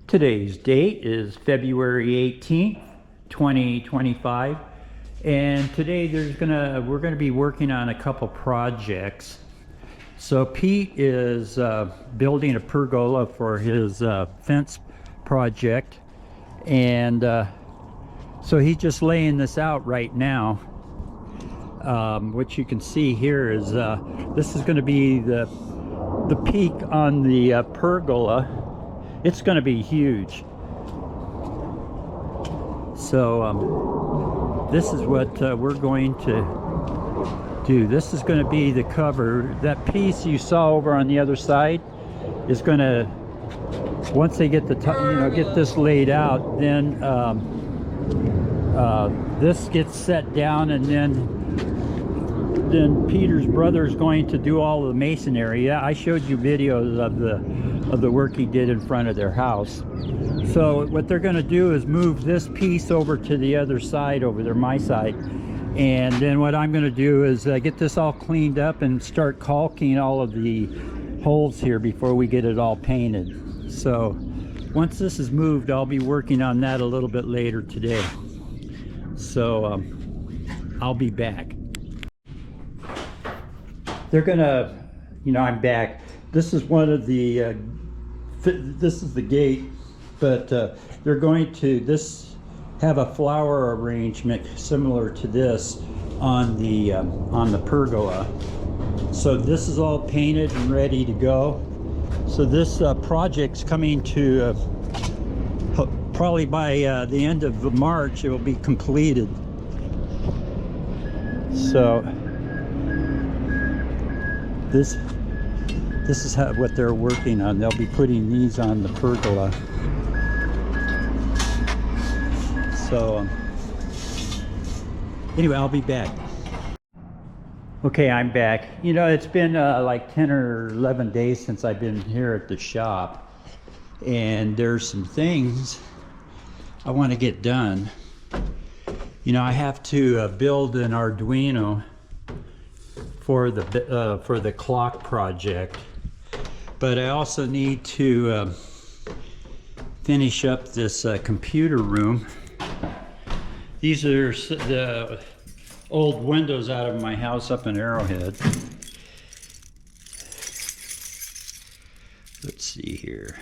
Today's date is February 18th, 2025, and today we're gonna be working on a couple projects. So Pete is building a pergola for his fence project, and so he's just laying this out right now. What you can see here is this is going to be the peak on the pergola. It's going to be huge. So this is what we're going to do. This is going to be the cover. That piece you saw over on the other side is going to, once they get the get this laid out, then this gets set down, and then Peter's brother is going to do all of the masonry. Yeah, I showed you videos of the work he did in front of their house. So what they're going to do is move this piece over to the other side, over there, my side, and then what I'm going to do is get this all cleaned up and start caulking all of the holes here before we get it all painted. So once this is moved, I'll be working on that a little bit later today. So I'll be back. They're gonna, I'm back. This is one of the, this is the gate, but they're going to have a flower arrangement similar to this on the pergola. So this is all painted and ready to go. So this project's coming to probably by the end of March. It will be completed. So this is what they're working on. They'll be putting these on the pergola. So anyway, I'll be back. Okay, I'm back. It's been like 10 or 11 days since I've been here at the shop, and there's some things I want to get done. I have to build an Arduino for the clock project, but I also need to finish up this computer room. These are the old windows out of my house up in Arrowhead. Let's see here.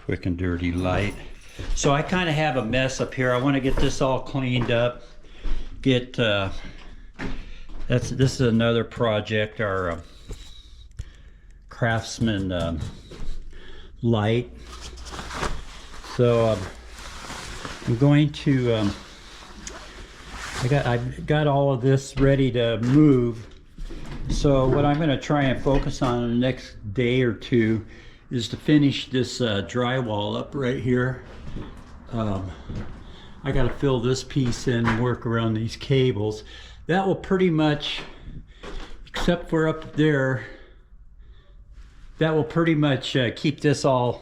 Quick and dirty light. So I kind of have a mess up here. I want to get this all cleaned up. This is another project, our Craftsman light. So I'm going to I've got all of this ready to move. So what I'm going to try and focus on in the next day or two is to finish this drywall up right here. I got to fill this piece in and work around these cables. That will pretty much, except for up there, that will pretty much keep this all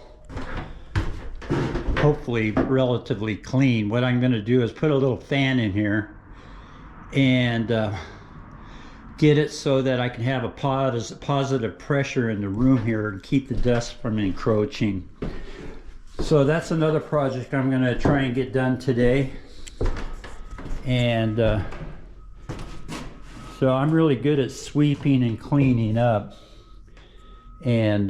hopefully relatively clean. What I'm going to do is put a little fan in here and get it so that I can have a positive pressure in the room here and keep the dust from encroaching. So that's another project I'm going to try and get done today. And so I'm really good at sweeping and cleaning up and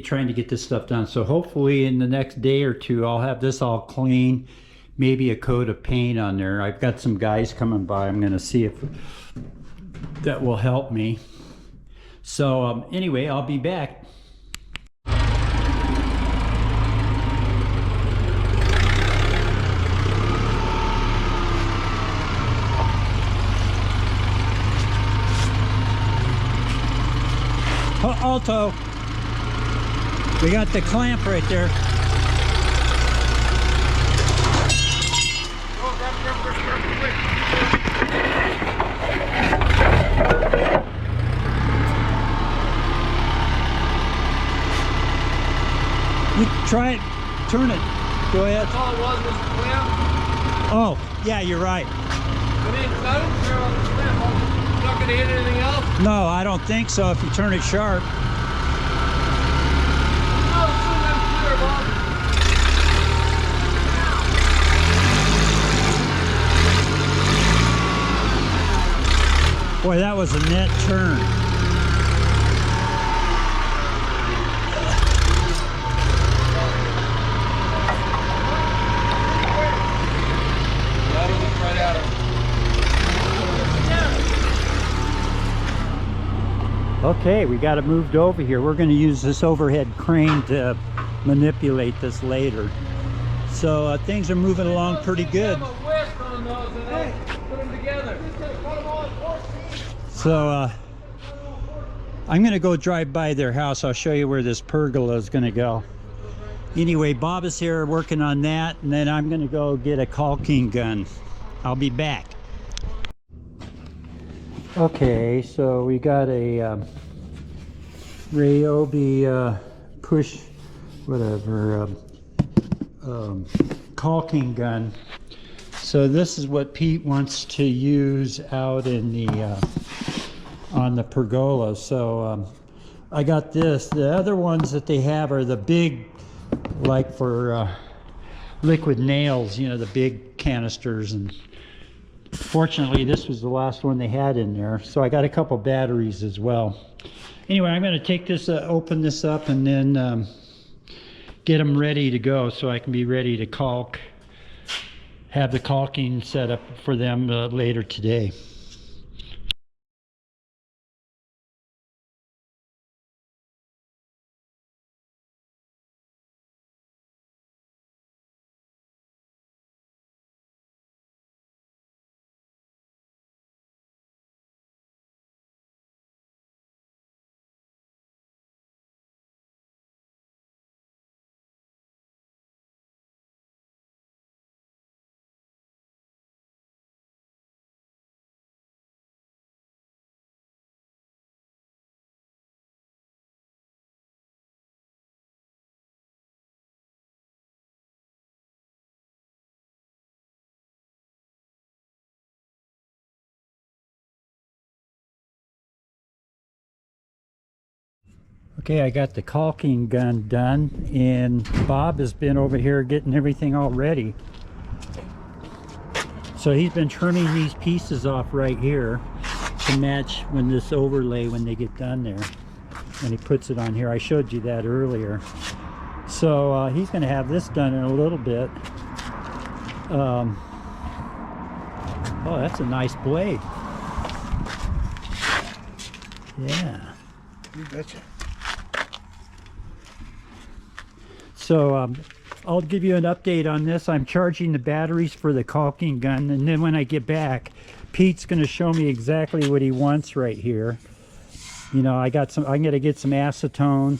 trying to get this stuff done. So hopefully in the next day or two I'll have this all clean, maybe a coat of paint on there. I've got some guys coming by. I'm going to see if that will help me. So anyway, I'll be back. Alto, we got the clamp right there. You try it, turn it. Go ahead. That's all it was the clamp. Oh, yeah, you're right. But it doesn't clear on the clamp. You're not going to hit anything else? No, I don't think so if you turn it sharp. No, as soon as I'm clear, Bob. Boy, that was a net turn. That'll look right at him. Okay, we got it moved over here. We're going to use this overhead crane to manipulate this later. So things are moving along pretty good. Have a whisk on those and then put them together. So I'm going to go drive by their house. I'll show you where this pergola is going to go. Anyway, Bob is here working on that, and then I'm going to go get a caulking gun. I'll be back. Okay, so we got a Ryobi push whatever caulking gun. So this is what Pete wants to use out in the on the pergola. So I got this. The other ones that they have are the big, like for liquid nails, you know, the big canisters, and fortunately this was the last one they had in there. So I got a couple batteries as well. Anyway, I'm going to take this, open this up, and then get them ready to go so I can be ready to caulk, have the caulking set up for them later today. Okay, I got the caulking gun done, and Bob has been over here getting everything all ready. So he's been trimming these pieces off right here to match when this overlay, when they get done there, when he puts it on here. I showed you that earlier. So he's going to have this done in a little bit. Oh, that's a nice blade. Yeah. You betcha. So I'll give you an update on this. I'm charging the batteries for the caulking gun, and then when I get back, Pete's going to show me exactly what he wants right here. You know, I'm going to get some acetone,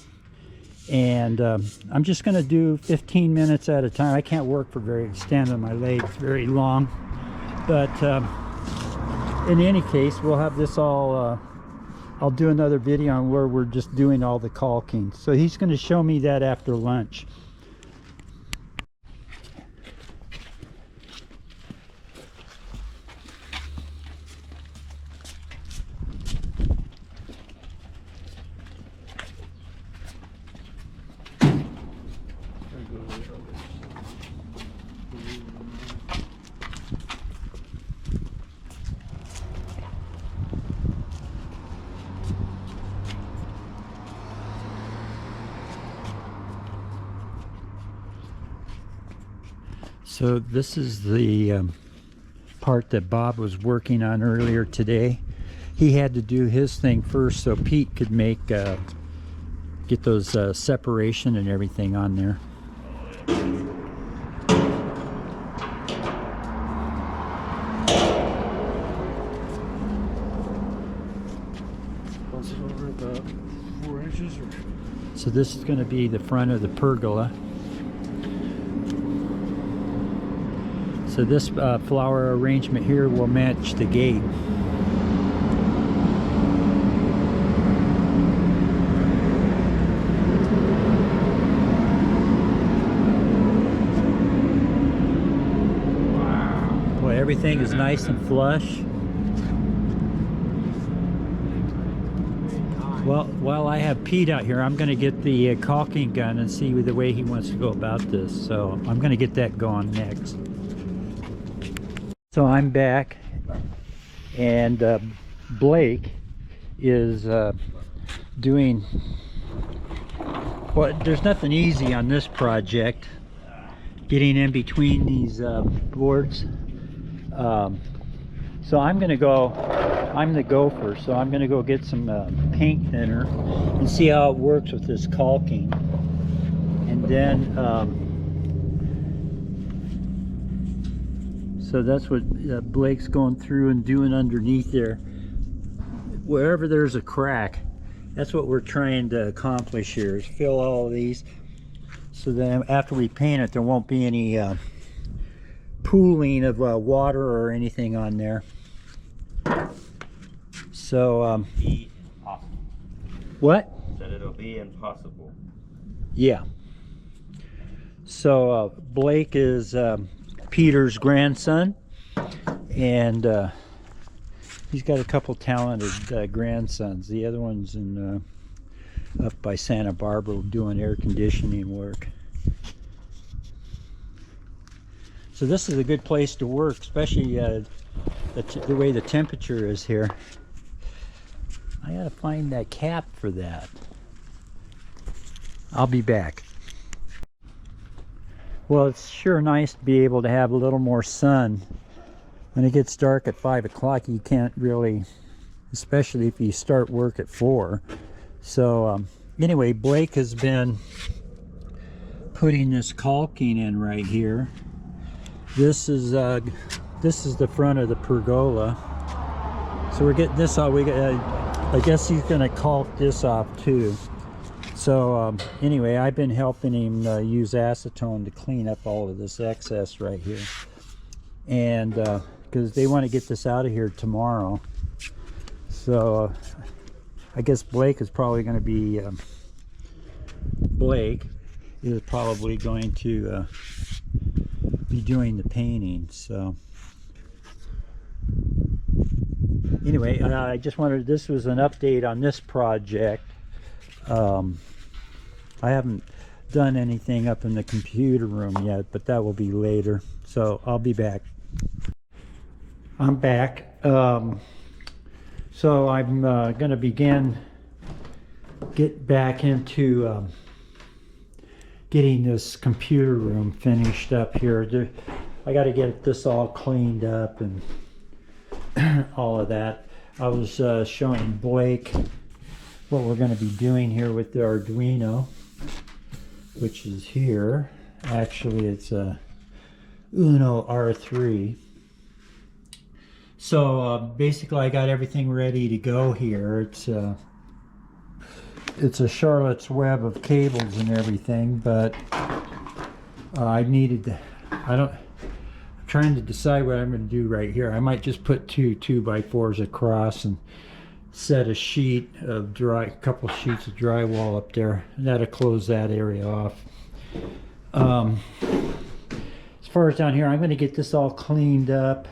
and I'm just going to do 15 minutes at a time. I can't work for very extended, my legs very long, but in any case, we'll have this all. I'll do another video on where we're just doing all the caulking. So he's going to show me that after lunch. So this is the part that Bob was working on earlier today. He had to do his thing first so Pete could make get those separation and everything on there. Was it over about 4 inches or? So this is going to be the front of the pergola. So this flower arrangement here will match the gate. everything is nice and flush. Well, while I have Pete out here, I'm going to get the caulking gun and see the way he wants to go about this. So I'm going to get that going next. So I'm back, and Blake is doing, well, there's nothing easy on this project, getting in between these boards. So I'm gonna go, I'm the gopher, so I'm gonna go get some paint thinner and see how it works with this caulking. And then, so that's what Blake's going through and doing underneath there. Wherever there's a crack, that's what we're trying to accomplish here, is fill all of these, so then after we paint it, there won't be any pooling of water or anything on there. So Be impossible. what? Said it'll be impossible. Yeah. So Blake is Peter's grandson, and he's got a couple talented grandsons. The other one's in up by Santa Barbara doing air conditioning work. So this is a good place to work, especially the way the temperature is here. I gotta find that cap for that. I'll be back. Well, it's sure nice to be able to have a little more sun. When it gets dark at 5 o'clock, you can't really, especially if you start work at 4. So anyway, Blake has been putting this caulking in right here. This is the front of the pergola. So we're getting this off. I guess he's gonna caulk this off too. So anyway, I've been helping him use acetone to clean up all of this excess right here, and because they want to get this out of here tomorrow. So I guess Blake is probably going to be be doing the painting. So anyway, I just wanted, this was an update on this project. I haven't done anything up in the computer room yet, but that will be later. So I'll be back. I'm back. So I'm going to get back into getting this computer room finished up here. I got to get this all cleaned up and all of that. I was showing Blake what we're going to be doing here with the Arduino, which is here. Actually, it's a Uno R3. So basically, I got everything ready to go here. It's a Charlotte's Web of cables and everything, but I'm trying to decide what I'm going to do right here. I might just put two 2x4s across and set a sheet of a couple sheets of drywall up there, and that'll close that area off. As far as down here, I'm going to get this all cleaned up,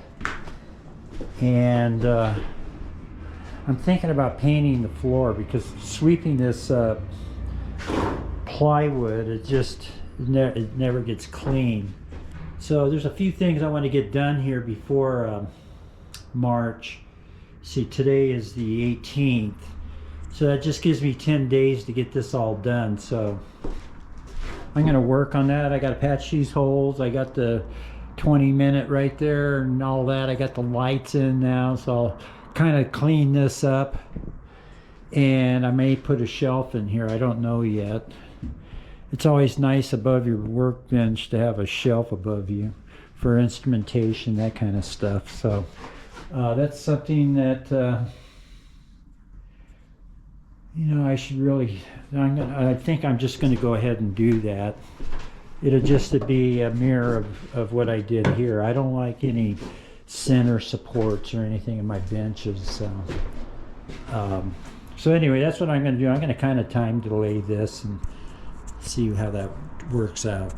and I'm thinking about painting the floor, because sweeping this plywood, it never gets clean. So there's a few things I want to get done here before March. See, today is the 18th, so that just gives me 10 days to get this all done. So I'm going to work on that. I got to patch these holes. I got the 20-minute right there and all that. I got the lights in now, so I'll kind of clean this up, and I may put a shelf in here. I don't know yet. It's always nice above your workbench to have a shelf above you for instrumentation, that kind of stuff. So that's something that I should really, I think I'm just going to go ahead and do that. It'll just be a mirror of what I did here. I don't like any center supports or anything in my benches. So anyway, that's what I'm going to do. I'm going to kind of time delay this and see how that works out.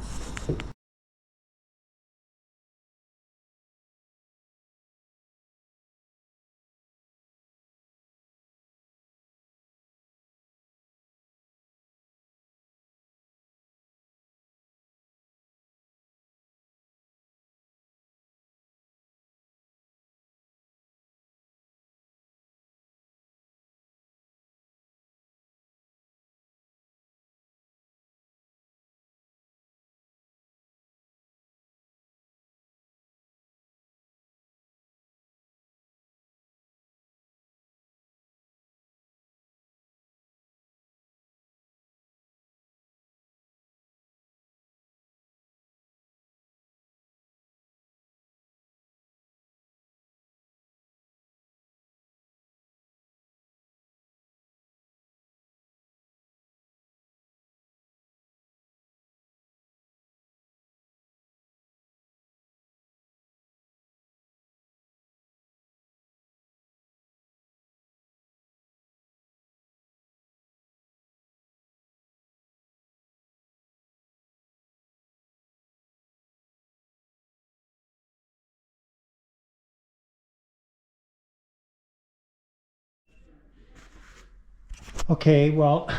Okay, well,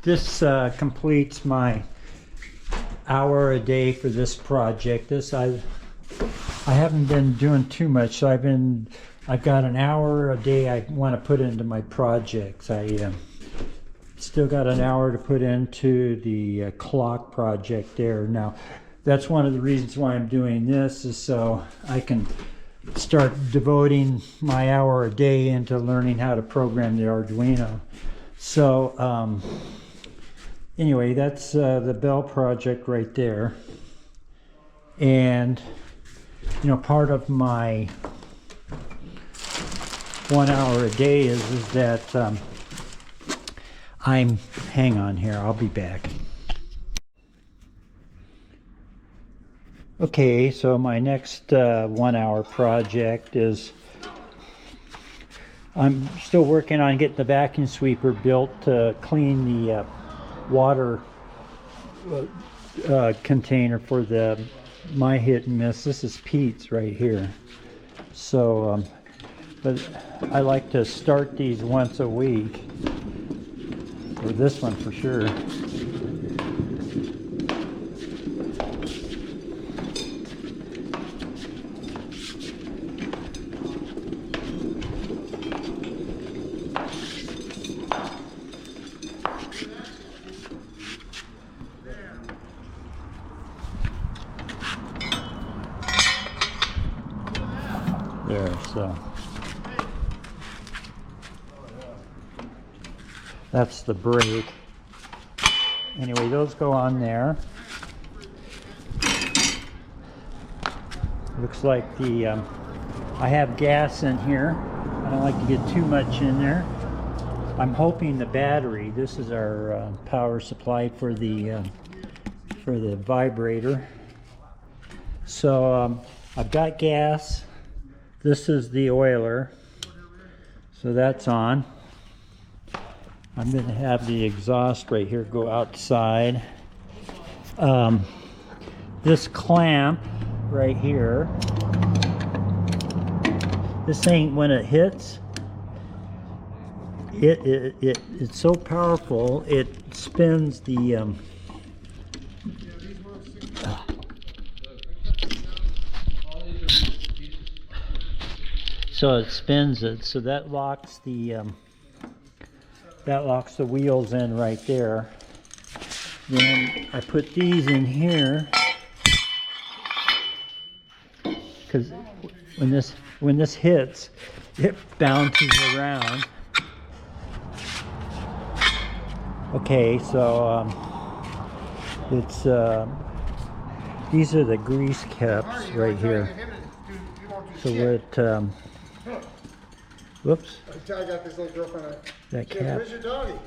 this completes my hour a day for this project. I haven't been doing too much, so I've got an hour a day I want to put into my projects. I still got an hour to put into the clock project there. Now, that's one of the reasons why I'm doing this, is so I can start devoting my hour a day into learning how to program the Arduino. So anyway, that's the Bell project right there. And you know, part of my 1 hour a day is that hang on here, I'll be back. Okay, so my next 1 hour project is, I'm still working on getting the vacuum sweeper built to clean the water container for the My Hit and Miss. This is Pete's right here. So, but I like to start these once a week, or this one for sure. There, so that's the brake. Anyway, those go on there. Looks like I have gas in here. I don't like to get too much in there. I'm hoping the battery, this is our power supply for the vibrator. So I've got gas. This is the oiler, so that's on. I'm going to have the exhaust right here go outside. This clamp right here, this thing, when it hits, it's so powerful, it spins the so it spins it, so that locks the wheels in right there. Then I put these in here because when this hits, it bounces around. Okay, so it's these are the grease caps right here. So what? Whoops. I got this little girlfriend. That She goes, cap. where's your doggy?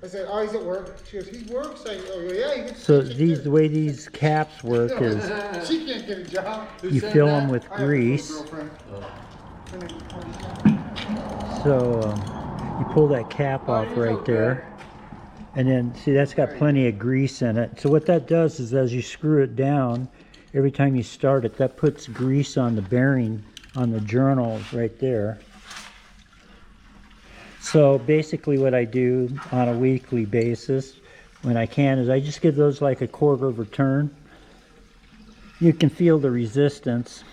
I said, oh, he's at work. She goes, he works? I go, yeah, he gets So paycheck the way these caps work too. is She can't get a job. you fill them with I have a grease. little girlfriend. So you pull that cap off right there, and then see that's got plenty of grease in it. So what that does is as you screw it down, every time you start it, that puts grease on the bearing on the journals right there. So basically what I do on a weekly basis when I can is I just give those like a quarter of a turn. You can feel the resistance.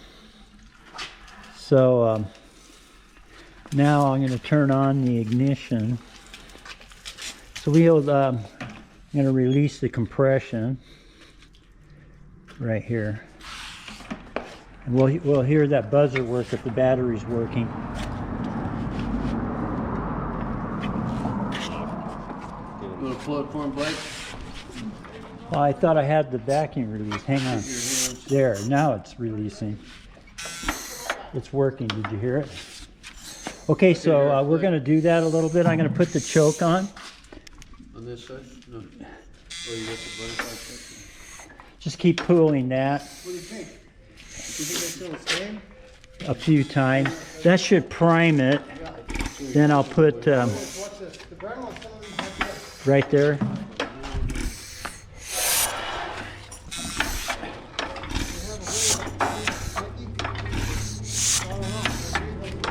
So now I'm going to turn on the ignition. So I'm going to release the compression right here. And we'll hear that buzzer work if the battery's working. Little float form Blake. Well, I thought I had the vacuum release. Hang on. There, now it's releasing. It's working. Did you hear it? Okay, so we're going to do that a little bit. I'm going to put the choke on. On this side? No. Oh, you got the butterfly section? Just keep pulling that What do you think? Do you think they still the same? a few times. That should prime it. Then I'll put Watch this. The brown one, some of them have this. right there.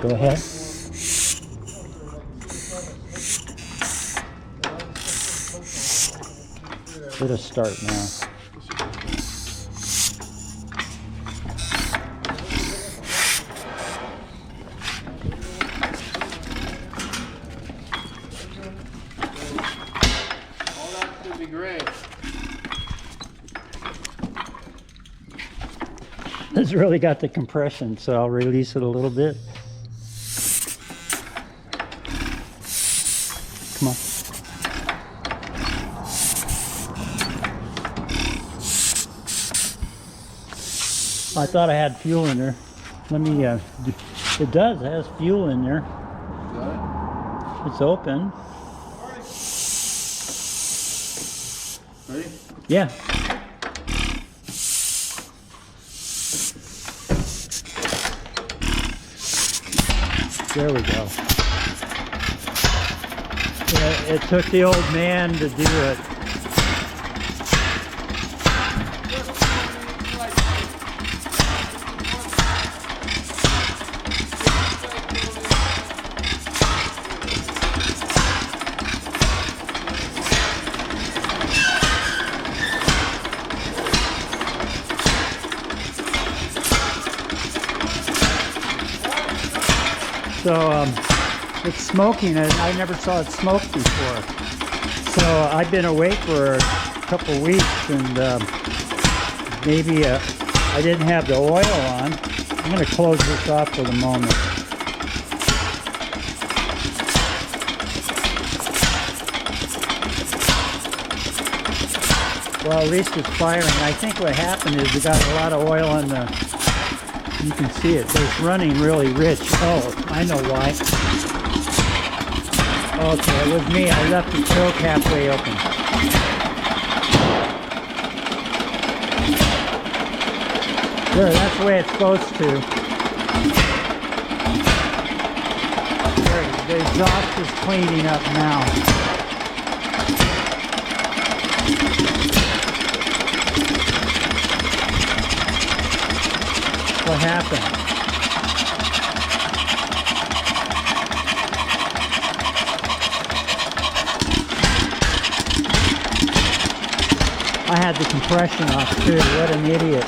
Go ahead. It'll start now. All that should be great. It's really got the compression, so I'll release it a little bit. Come on. I thought I had fuel in there. Let me, it does, it has fuel in there. Got It's open. it? Ready? Yeah. There we go. Yeah, it took the old man to do it. So it's smoking, and I never saw it smoke before. So I've been awake for a couple weeks, and maybe I didn't have the oil on. I'm going to close this off for the moment. Well, at least it's firing. I think what happened is we got a lot of oil in the... You can see it. It's running really rich. Oh, I know why. Okay, it was me. I left the choke halfway open. There, that's the way it's supposed to. There, the exhaust is cleaning up now. What happened? I had the compression off too. What an idiot.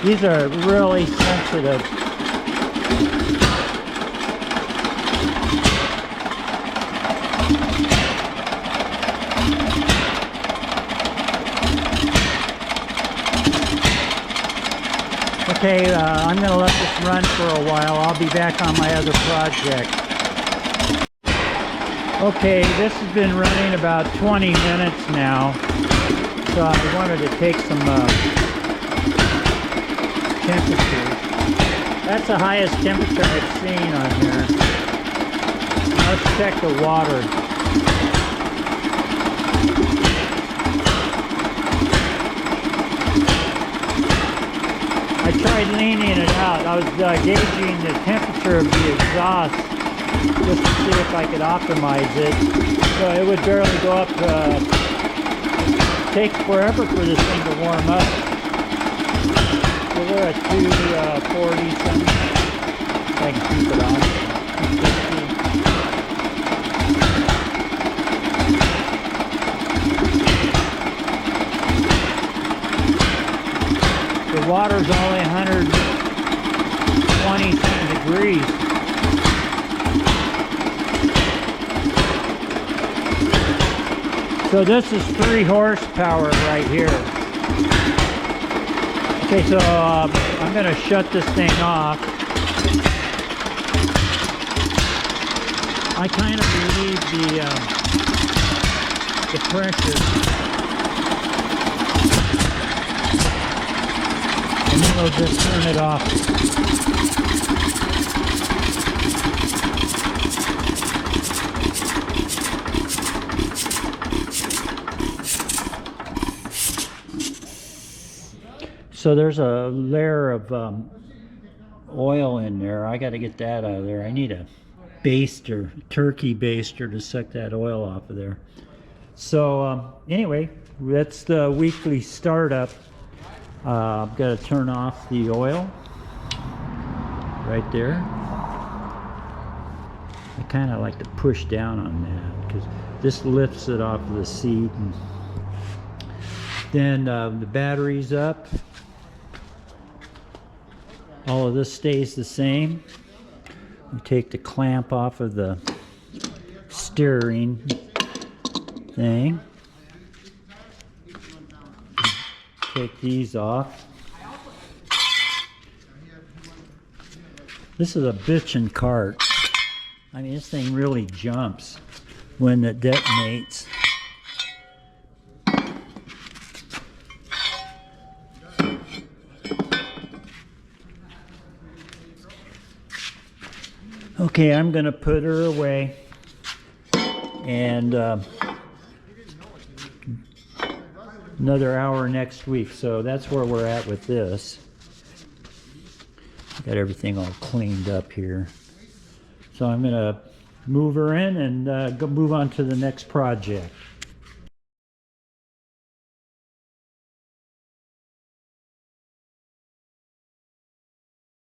These are really sensitive. Okay, I'm going to let this run for a while. I'll be back on my other project. Okay, this has been running about 20 minutes now. So I wanted to take some temperature. That's the highest temperature I've seen on here. Let's check the water. I tried leaning it out. I was gauging the temperature of the exhaust just to see if I could optimize it. So it would barely go up. It takes forever for this thing to warm up. So we're at 240 something. I can keep it on. 250. The water's only 120 some degrees. So this is 3 horsepower right here. Okay, so I'm going to shut this thing off. I kind of relieve the pressure. And then we'll just turn it off. So there's a layer of oil in there. I got to get that out of there. I need a baster, turkey baster, to suck that oil off of there. So anyway, that's the weekly startup. I've got to turn off the oil right there. I kind of like to push down on that because this lifts it off of the seat. And then the battery's up. All of this stays the same. We take the clamp off of the steering thing. Take these off. This is a bitchin' cart. I mean, this thing really jumps when it detonates. Okay, I'm gonna put her away, and another hour next week. So that's where we're at with this. Got everything all cleaned up here. So I'm gonna move her in and go move on to the next project.